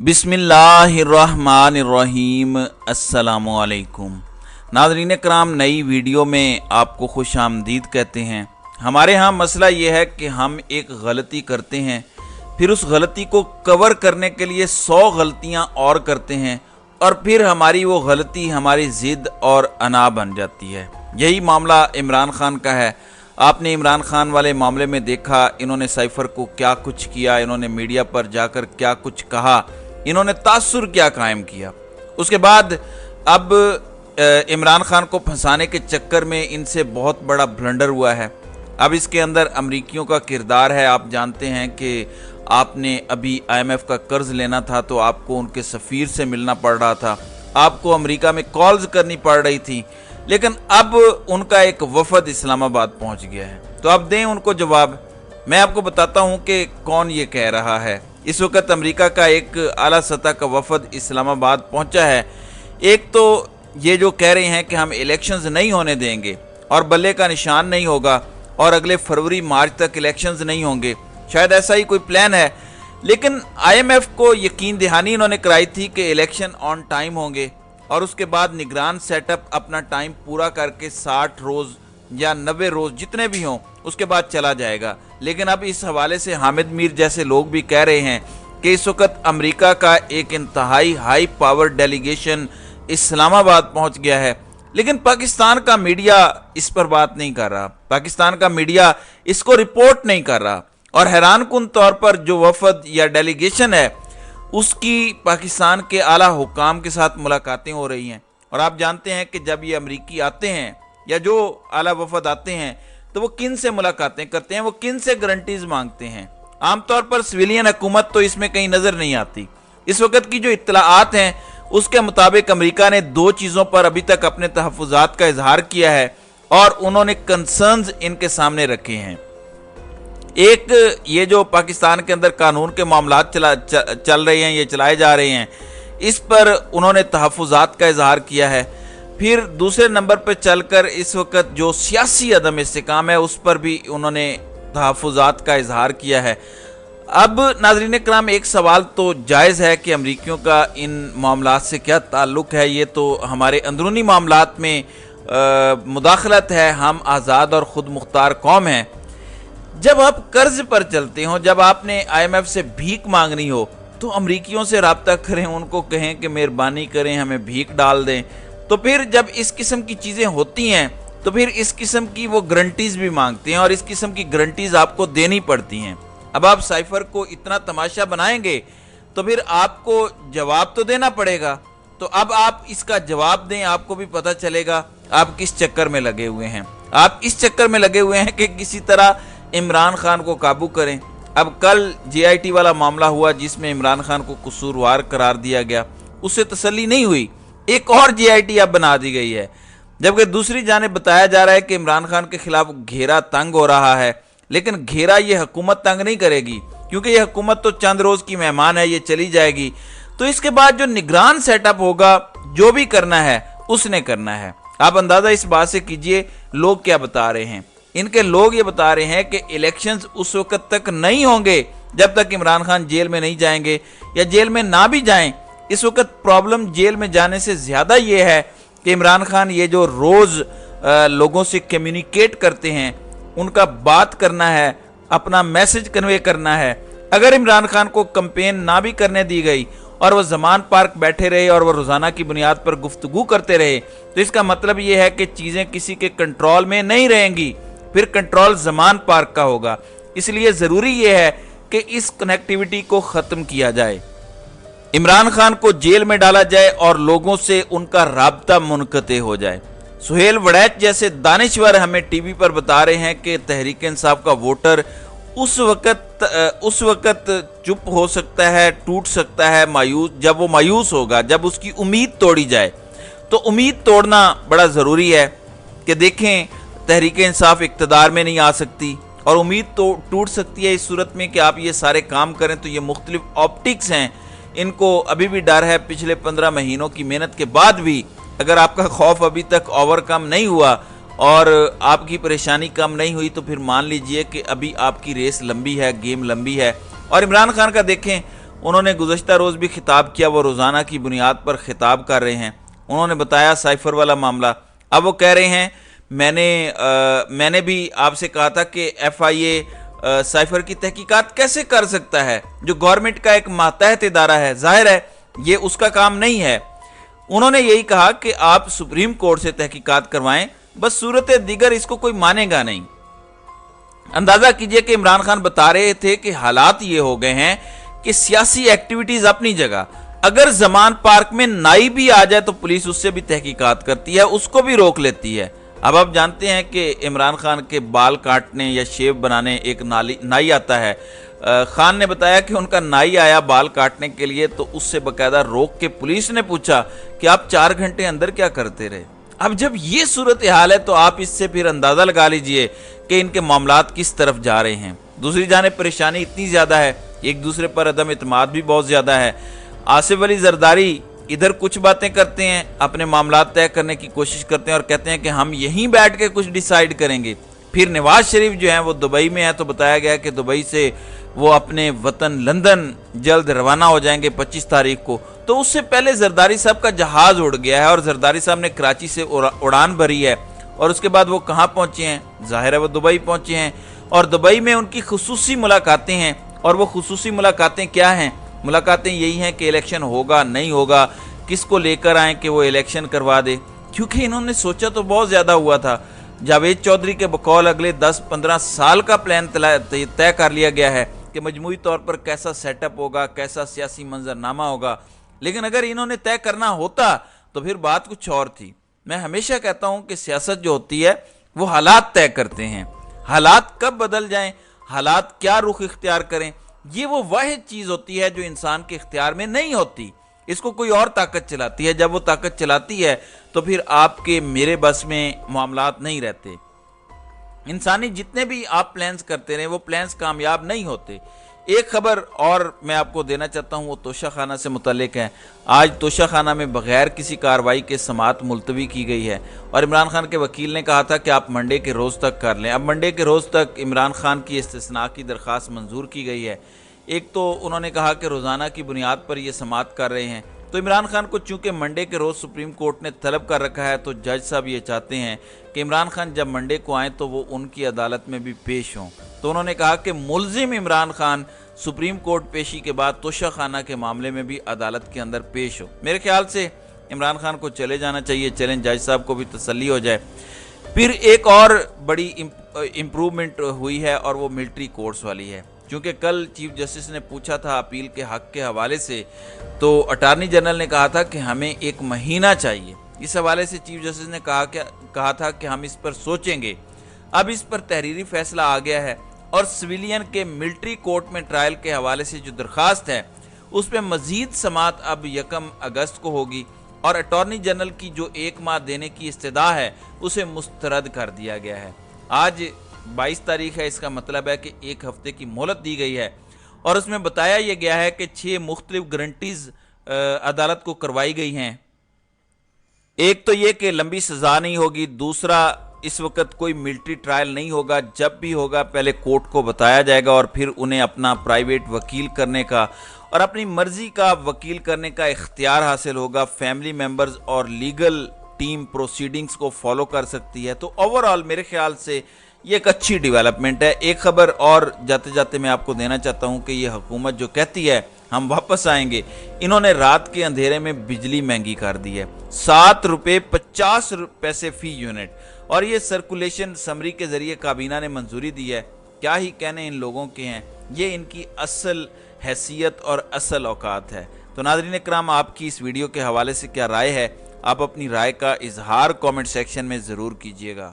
बिस्मिल्लाहिर्रहमानिर्रहीम। अस्सलामुअलैकुम नाज़रीन कराम, नई वीडियो में आपको खुश आमदीद कहते हैं। हमारे यहाँ मसला ये है कि हम एक गलती करते हैं, फिर उस गलती को कवर करने के लिए 100 गलतियाँ और करते हैं और फिर हमारी वो गलती हमारी ज़िद और अना बन जाती है। यही मामला इमरान खान का है। आपने इमरान खान वाले मामले में देखा इन्होंने साइफर को क्या कुछ किया, इन्होंने मीडिया पर जाकर क्या कुछ कहा, इन्होंने तासुर क्या कायम किया। उसके बाद अब इमरान खान को फंसाने के चक्कर में इनसे बहुत बड़ा ब्लंडर हुआ है। अब इसके अंदर अमरीकियों का किरदार है। आप जानते हैं कि आपने अभी IMF का कर्ज लेना था तो आपको उनके सफ़ीर से मिलना पड़ रहा था, आपको अमेरिका में कॉल्स करनी पड़ रही थी, लेकिन अब उनका एक वफद इस्लामाबाद पहुंच गया है। तो अब दें उनको जवाब। मैं आपको बताता हूं कि कौन ये कह रहा है। इस वक्त अमेरिका का एक आला सतह का वफद इस्लामाबाद पहुंचा है। एक तो ये जो कह रहे हैं कि हम इलेक्शंस नहीं होने देंगे और बल्ले का निशान नहीं होगा और अगले फरवरी मार्च तक इलेक्शंस नहीं होंगे, शायद ऐसा ही कोई प्लान है। लेकिन IMF को यकीन दहानी इन्होंने कराई थी कि इलेक्शन ऑन टाइम होंगे और उसके बाद निगरान सेटअप अपना टाइम पूरा करके 60 रोज़ या 90 रोज़ जितने भी हों उसके बाद चला जाएगा। लेकिन अब इस हवाले से हामिद मीर जैसे लोग भी कह रहे हैं कि इस वक्त अमेरिका का एक इंतहाई हाई पावर डेलीगेशन इस्लामाबाद पहुंच गया है, लेकिन पाकिस्तान का मीडिया इस पर बात नहीं कर रहा, पाकिस्तान का मीडिया इसको रिपोर्ट नहीं कर रहा। और हैरान कुन तौर पर जो वफद या डेलीगेशन है उसकी पाकिस्तान के आला हुकाम के साथ मुलाकातें हो रही हैं। और आप जानते हैं कि जब ये अमरीकी आते हैं या जो आला वफद आते हैं तो वो किन से मुलाकातें करते हैं, वो किन से गारंटीज मांगते हैं। आमतौर पर सिविलियन हुकूमत तो इसमें कहीं नज़र नहीं आती। इस वक्त की जो इत्तलाआत हैं उसके मुताबिक अमेरिका ने 2 चीज़ों पर अभी तक अपने तहफ़्फ़ुज़ात का इजहार किया है और उन्होंने कंसर्न्स इनके सामने रखे हैं। एक ये जो पाकिस्तान के अंदर कानून के मामलात चल रहे हैं, ये चलाए जा रहे हैं, इस पर उन्होंने तहफ़्फ़ुज़ात का इजहार किया है। फिर दूसरे नंबर पर चलकर इस वक्त जो सियासी अदम इस्तेकाम है उस पर भी उन्होंने तहफ़्फ़ुज़ात का इजहार किया है। अब नाज़रीन कराम, एक सवाल तो जायज़ है कि अमरीकियों का इन मामलात से क्या ताल्लुक़ है, ये तो हमारे अंदरूनी मामलात में मुदाखलत है। हम आज़ाद और ख़ुद मुख्तार कौम हैं। जब आप कर्ज पर चलते हो, जब आपने IMF से भीख मांगनी हो तो अमरीकियों से रब्ता करें, उनको कहें कि मेहरबानी करें हमें भीख डाल दें। तो फिर जब इस किस्म की चीज़ें होती हैं तो फिर इस किस्म की वो गारंटीज़ भी मांगते हैं और इस किस्म की गारंटीज़ आपको देनी पड़ती हैं। अब आप साइफर को इतना तमाशा बनाएंगे तो फिर आपको जवाब तो देना पड़ेगा। तो अब आप इसका जवाब दें, आपको भी पता चलेगा आप किस चक्कर में लगे हुए हैं। आप इस चक्कर में लगे हुए हैं कि किसी तरह इमरान खान को काबू करें। अब कल JIT वाला मामला हुआ जिसमें इमरान खान को कसूरवार करार दिया गया, उससे तसल्ली नहीं हुई, एक और JIT अब बना दी गई है। जबकि दूसरी जानिब बताया जा रहा है कि इमरान खान के खिलाफ घेरा तंग हो रहा है, लेकिन घेरा ये हुकूमत तंग नहीं करेगी क्योंकि ये हुकूमत तो चंद रोज़ की मेहमान है, ये चली जाएगी। तो इसके बाद जो निगरान सेटअप होगा, जो भी करना है उसने करना है। आप अंदाज़ा इस बात से कीजिए लोग क्या बता रहे हैं। इनके लोग ये बता रहे हैं कि इलेक्शंस उस वक्त तक नहीं होंगे जब तक इमरान खान जेल में नहीं जाएंगे, या जेल में ना भी जाएं। इस वक्त प्रॉब्लम जेल में जाने से ज़्यादा ये है कि इमरान खान ये जो रोज़ लोगों से कम्युनिकेट करते हैं, उनका बात करना है, अपना मैसेज कन्वे करना है। अगर इमरान खान को कैंपेन ना भी करने दी गई और वह ज़मान पार्क बैठे रहे और वह रोज़ाना की बुनियाद पर गुफ्तगू करते रहे तो इसका मतलब ये है कि चीज़ें किसी के कंट्रोल में नहीं रहेंगी, फिर कंट्रोल ज़मान पार्क का होगा। इसलिए ज़रूरी ये है कि इस कनेक्टिविटी को ख़त्म किया जाए, इमरान खान को जेल में डाला जाए और लोगों से उनका राब्ता मुनक़ते हो जाए। सुहेल वड़ैच जैसे दानिश्वर हमें टीवी पर बता रहे हैं कि तहरीक इंसाफ का वोटर उस वक्त चुप हो सकता है, टूट सकता है, मायूस, जब वो मायूस होगा, जब उसकी उम्मीद तोड़ी जाए। तो उम्मीद तोड़ना बड़ा ज़रूरी है कि देखें तहरीक इंसाफ इक़्तिदार में नहीं आ सकती और उम्मीद तो टूट सकती है इस सूरत में कि आप ये सारे काम करें। तो ये मुख्तलिफ ऑप्टिक्स हैं, इनको अभी भी डर है। पिछले 15 महीनों की मेहनत के बाद भी अगर आपका खौफ अभी तक ओवरकम नहीं हुआ और आपकी परेशानी कम नहीं हुई तो फिर मान लीजिए कि अभी आपकी रेस लंबी है, गेम लंबी है। और इमरान खान का देखें, انہوں نے گزشتہ روز بھی خطاب کیا، وہ روزانہ کی بنیاد پر خطاب کر رہے ہیں۔ انہوں نے بتایا سائفر والا معاملہ، اب وہ کہہ رہے ہیں میں نے بھی آپ سے کہا تھا کہ ایف آئی اے سائفر کی تحقیقات کیسے کر سکتا ہے جو گورنمنٹ کا ایک ماتحت ادارہ ہے، ظاہر ہے یہ اس کا کام نہیں ہے۔ انہوں نے یہی کہا کہ آپ سپریم کورٹ سے تحقیقات کروائیں، بس صورت دیگر اس کو کوئی مانے گا نہیں۔ اندازہ کیجئے کہ عمران خان بتا رہے تھے کہ حالات یہ ہو گئے ہیں کہ سیاسی ایکٹیویٹیز اپنی جگہ، اگر زمان پارک میں نائی بھی آ جائے تو پولیس اس سے بھی تحقیقات کرتی ہے، اس کو بھی روک لیتی ہے۔ اب آپ جانتے ہیں کہ عمران خان کے بال کاٹنے یا شیو بنانے ایک نائی آتا ہے، خان نے بتایا کہ ان کا نائی آیا بال کاٹنے کے لیے تو اس سے باقاعدہ روک کے پولیس نے پوچھا کہ آپ 4 گھنٹے اندر کیا کرتے رہے۔ اب جب یہ صورتحال ہے تو آپ اس سے پھر اندازہ لگا لیجئے کہ ان کے معاملات کس طرف جا رہے ہیں۔ دوسری جانب پریشانی اتنی زیادہ ہے، ایک دوسرے پر عدم اعتماد بھی بہت زیادہ ہے۔ آصف علی زرداری ادھر کچھ باتیں کرتے ہیں، اپنے معاملات طے کرنے کی کوشش کرتے ہیں اور کہتے ہیں کہ ہم یہیں بیٹھ کے کچھ ڈیسائیڈ کریں گے۔ پھر نواز شریف جو ہیں وہ دبئی میں ہے، تو بتایا گیا کہ دبئی سے وہ اپنے وطن لندن جلد روانہ ہو جائیں گے 25 تاریخ کو، تو اس سے پہلے زرداری صاحب کا جہاز اڑ گیا ہے اور زرداری صاحب نے کراچی سے اڑان بھری ہے، اور اس کے بعد وہ کہاں پہنچے ہیں؟ ظاہر ہے وہ دبئی پہنچے ہیں، اور دبئی میں ان کی خصوصی ملاقاتیں ہیں۔ اور وہ خصوصی ملاقاتیں کیا ہیں؟ ملاقاتیں یہی ہیں کہ الیکشن ہوگا نہیں ہوگا، کس کو لے کر آئیں کہ وہ الیکشن کروا دے، کیونکہ انہوں نے سوچا تو بہت زیادہ ہوا تھا۔ جاوید چودھری کے بقول اگلے 10-15 سال کا پلان طے کر لیا گیا ہے کہ مجموعی طور پر کیسا سیٹ اپ ہوگا، کیسا سیاسی منظرنامہ ہوگا، لیکن اگر انہوں نے طے کرنا ہوتا تو پھر بات کچھ اور تھی۔ میں ہمیشہ کہتا ہوں کہ سیاست جو ہوتی ہے وہ حالات طے کرتے ہیں، حالات کب بدل جائیں، حالات کیا رخ اختیار کریں، یہ وہ واحد چیز ہوتی ہے جو انسان کے اختیار میں نہیں ہوتی، اس کو کوئی اور طاقت چلاتی ہے۔ جب وہ طاقت چلاتی ہے تو پھر آپ کے میرے بس میں معاملات نہیں رہتے۔ انسانی جتنے بھی آپ پلانز کرتے رہے وہ پلانز کامیاب نہیں ہوتے۔ ایک خبر اور میں آپ کو دینا چاہتا ہوں، وہ توشہ خانہ سے متعلق ہے۔ آج توشہ خانہ میں بغیر کسی کارروائی کے سماعت ملتوی کی گئی ہے، اور عمران خان کے وکیل نے کہا تھا کہ آپ منڈے کے روز تک کر لیں۔ اب منڈے کے روز تک عمران خان کی استثناء کی درخواست منظور کی گئی ہے۔ ایک تو انہوں نے کہا کہ روزانہ کی بنیاد پر یہ سماعت کر رہے ہیں، تو عمران خان کو چونکہ منڈے کے روز سپریم کورٹ نے طلب کر رکھا ہے، تو جج صاحب یہ چاہتے ہیں کہ عمران خان جب منڈے کو آئیں تو وہ ان کی عدالت میں بھی پیش ہوں۔ تو انہوں نے کہا کہ ملزم عمران خان سپریم کورٹ پیشی کے بعد توشہ خانہ کے معاملے میں بھی عدالت کے اندر پیش ہو۔ میرے خیال سے عمران خان کو چلے جانا چاہیے، چلیں جج صاحب کو بھی تسلی ہو جائے۔ پھر ایک اور بڑی امپرومنٹ ہوئی ہے اور وہ ملٹری کورٹس والی ہے، چونکہ کل چیف جسٹس نے پوچھا تھا اپیل کے حق کے حوالے سے، تو اٹارنی جنرل نے کہا تھا کہ ہمیں 1 مہینہ چاہیے۔ اس حوالے سے چیف جسٹس نے کہا تھا کہ ہم اس پر سوچیں گے۔ اب اس پر تحریری فیصلہ آ گیا ہے، اور سویلین کے ملٹری کورٹ میں ٹرائل کے حوالے سے جو درخواست ہے اس پہ مزید سماعت اب 1 اگست کو ہوگی، اور اٹارنی جنرل کی جو 1 ماہ دینے کی استدعا ہے اسے مسترد کر دیا گیا ہے۔ آج 22 تاریخ ہے، اس کا مطلب ہے کہ 1 ہفتے کی مہلت دی گئی ہے، اور اس میں بتایا یہ گیا ہے کہ 6 مختلف گارنٹیز عدالت کو کروائی گئی ہیں۔ ایک تو یہ کہ لمبی سزا نہیں ہوگی، دوسرا اس وقت کوئی ملٹری ٹرائل نہیں ہوگا، جب بھی ہوگا پہلے کورٹ کو بتایا جائے گا، اور پھر انہیں اپنا پرائیویٹ وکیل کرنے کا اور اپنی مرضی کا وکیل کرنے کا اختیار حاصل ہوگا۔ فیملی ممبرز اور لیگل ٹیم پروسیڈنگز کو فالو کر سکتی ہے۔ تو اوورآل میرے خیال سے یہ ایک اچھی ڈیولپمنٹ ہے۔ ایک خبر اور جاتے جاتے میں آپ کو دینا چاہتا ہوں کہ یہ حکومت جو کہتی ہے ہم واپس آئیں گے، انہوں نے رات کے اندھیرے میں بجلی مہنگی کر دی ہے، 7 روپے 50 پیسے فی یونٹ، اور یہ سرکولیشن سمری کے ذریعے کابینہ نے منظوری دی ہے۔ کیا ہی کہنے ان لوگوں کے ہیں، یہ ان کی اصل حیثیت اور اصل اوقات ہے۔ تو ناظرین اکرام، آپ کی اس ویڈیو کے حوالے سے کیا رائے ہے؟ آپ اپنی رائے کا اظہار کامنٹ سیکشن میں ضرور کیجیے گا۔